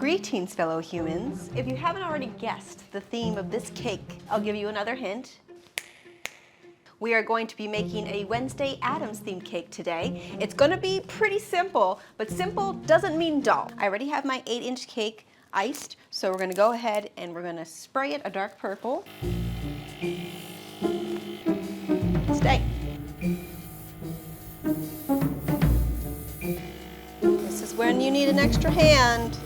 Greetings, fellow humans. If you haven't already guessed the theme of this cake, I'll give you another hint. We are going to be making a Wednesday Addams themed cake today. It's going to be pretty simple, but simple doesn't mean dull. I already have my 8-inch cake iced, so we're going to go ahead and we're going to spray it a dark purple. Stay. This is when you need an extra hand.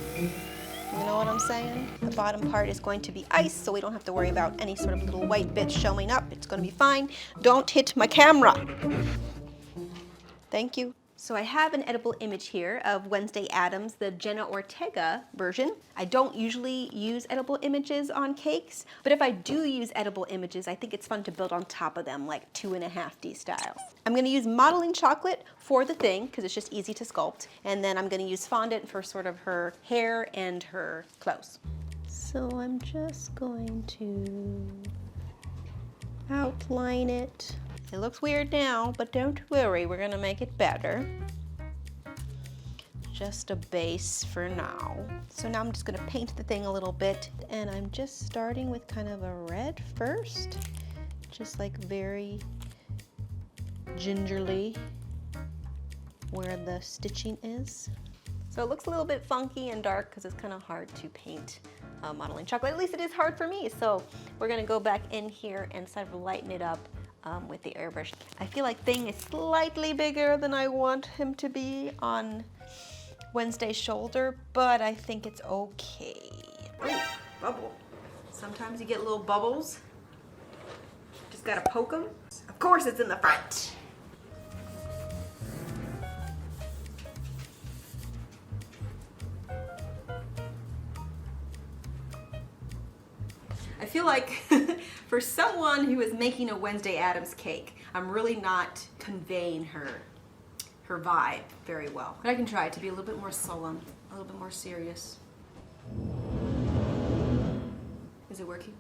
You know what I'm saying? The bottom part is going to be ice, so we don't have to worry about any sort of little white bits showing up. It's going to be fine. Don't hit my camera. Thank you. So I have an edible image here of Wednesday Addams, the Jenna Ortega version. I don't usually use edible images on cakes, but if I do use edible images, I think it's fun to build on top of them, like 2.5D style. I'm going to use modeling chocolate for the thing, because it's just easy to sculpt, and then I'm going to use fondant for sort of her hair and her clothes. So I'm just going to outline it. It looks weird now, but don't worry, we're gonna make it better. Just a base for now. So now I'm just gonna paint the thing a little bit, and I'm just starting with kind of a red first, just like very gingerly where the stitching is. So it looks a little bit funky and dark because it's kind of hard to paint modeling chocolate. At least it is hard for me. So we're gonna go back in here and sort of lighten it up with the airbrush. I feel like Thing is slightly bigger than I want him to be on Wednesday's shoulder, but I think it's okay. Ooh, bubble. Sometimes you get little bubbles. Just gotta poke them. Of course it's in the front. I feel like for someone who is making a Wednesday Addams cake, I'm really not conveying her vibe very well. But I can try to be a little bit more solemn, a little bit more serious. Is it working?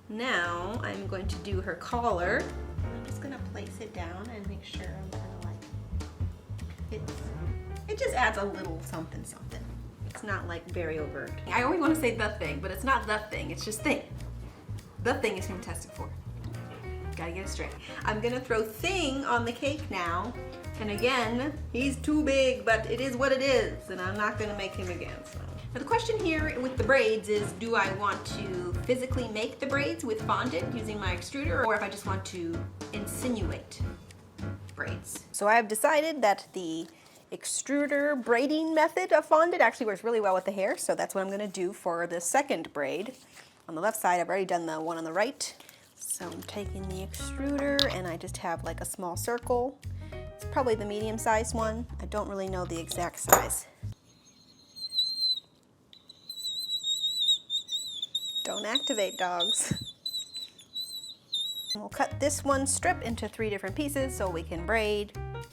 Now I'm going to do her collar. I'm just gonna place it down and make sure I'm kind of like, it just adds a little something something. It's not like very overt. I always want to say the thing, but it's not the thing, it's just Thing. The Thing is who I'm testing for. Gotta get it straight. I'm gonna throw Thing on the cake now. And again, he's too big, but it is what it is. And I'm not gonna make him again, so. Now the question here with the braids is, do I want to physically make the braids with fondant using my extruder, or if I just want to insinuate braids? So I have decided that the extruder braiding method of fondant actually works really well with the hair, so that's what I'm gonna do for the second braid. On the left side, I've already done the one on the right. So I'm taking the extruder and I just have like a small circle. It's probably the medium-sized one. I don't really know the exact size. Don't activate, dogs. And we'll cut this one strip into 3 different pieces so we can braid.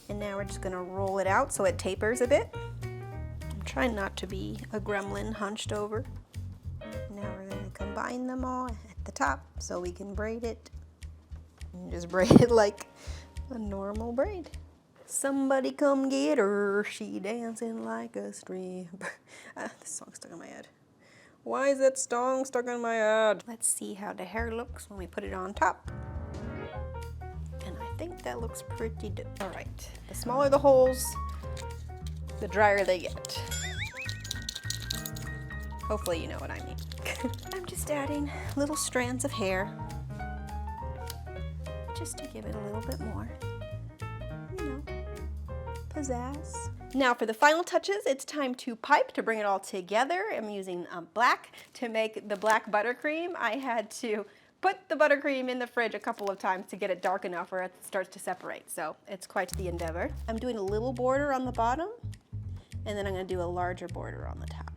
And now we're just gonna roll it out so it tapers a bit. I'm trying not to be a gremlin hunched over. Now we're going to combine them all at the top so we can braid it. And just braid it like a normal braid. Somebody come get her, she dancing like a stripper. This song's stuck in my head. Why is that song stuck in my head? Let's see how the hair looks when we put it on top. And I think that looks pretty good. All right, the smaller the holes, the drier they get. Hopefully you know what I mean. I'm just adding little strands of hair just to give it a little bit more, you know, pizzazz. Now for the final touches, it's time to pipe to bring it all together. I'm using black to make the black buttercream. I had to put the buttercream in the fridge a couple of times to get it dark enough where it starts to separate, so it's quite the endeavor. I'm doing a little border on the bottom, and then I'm going to do a larger border on the top,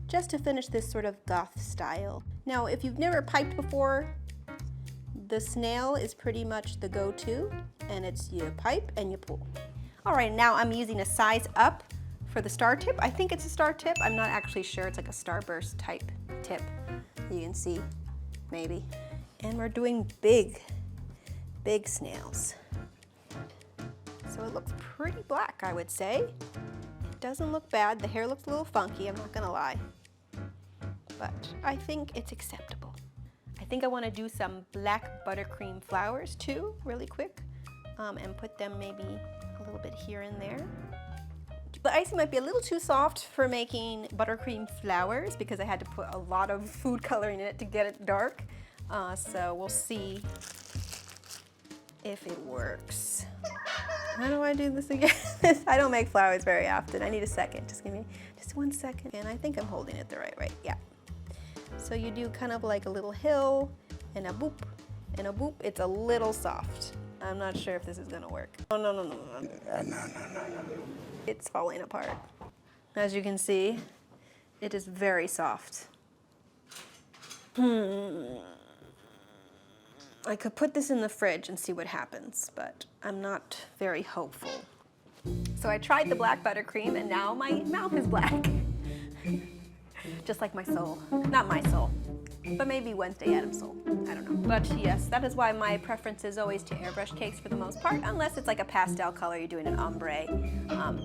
just to finish this sort of goth style. Now, if you've never piped before, the snail is pretty much the go-to, and it's you pipe and you pull. All right, now I'm using a size up for the star tip. I think it's a star tip. I'm not actually sure. It's like a starburst type tip. You can see, maybe. And we're doing big snails. So it looks pretty black, I would say. It doesn't look bad. The hair looks a little funky, I'm not gonna lie. but I think it's acceptable. I think I want to do some black buttercream flowers too, really quick, and put them maybe a little bit here and there. The icing might be a little too soft for making buttercream flowers because I had to put a lot of food coloring in it to get it dark. So we'll see if it works. How do I do this again? I don't make flowers very often. I need a second. Just give me just 1 second. And I think I'm holding it the right way. Yeah. So you do kind of like a little hill and a boop and a boop. It's a little soft. I'm not sure if this is gonna work. Oh, no. No. It's falling apart. As you can see, it is very soft. I could put this in the fridge and see what happens, but I'm not very hopeful. So I tried the black buttercream and now my mouth is black. Just like my soul. Not my soul, but maybe Wednesday Addams' soul. I don't know. But yes, that is why my preference is always to airbrush cakes for the most part, unless it's like a pastel color, you're doing an ombre.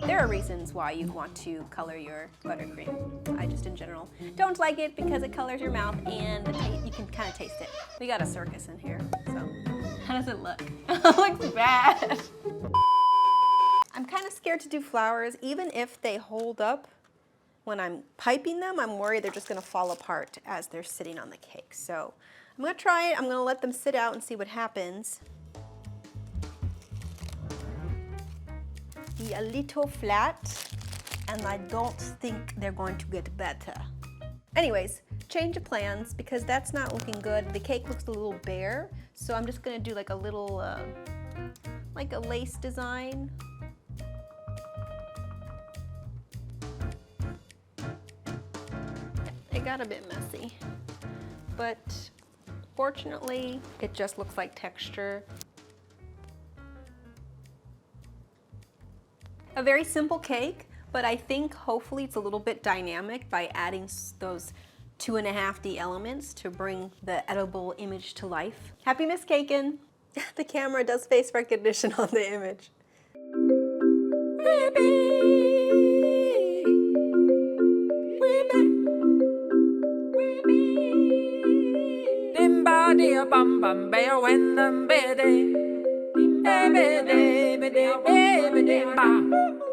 There are reasons why you'd want to color your buttercream. I just in general don't like it because it colors your mouth and you can kind of taste it. We got a circus in here, so. How does it look? It looks bad. I'm kind of scared to do flowers, even if they hold up. When I'm piping them, I'm worried they're just gonna fall apart as they're sitting on the cake. So I'm gonna try it. I'm gonna let them sit out and see what happens. Be a little flat, and I don't think they're going to get better. Anyways, change of plans because that's not looking good. The cake looks a little bare, so I'm just gonna do like a little, like a lace design. It got a bit messy, but fortunately, it just looks like texture. A very simple cake, but I think hopefully it's a little bit dynamic by adding those 2.5D elements to bring the edible image to life. Happy miscaking! The camera does face recognition on the image. Bam bam bear when the baby, baby, baby, baby, baby,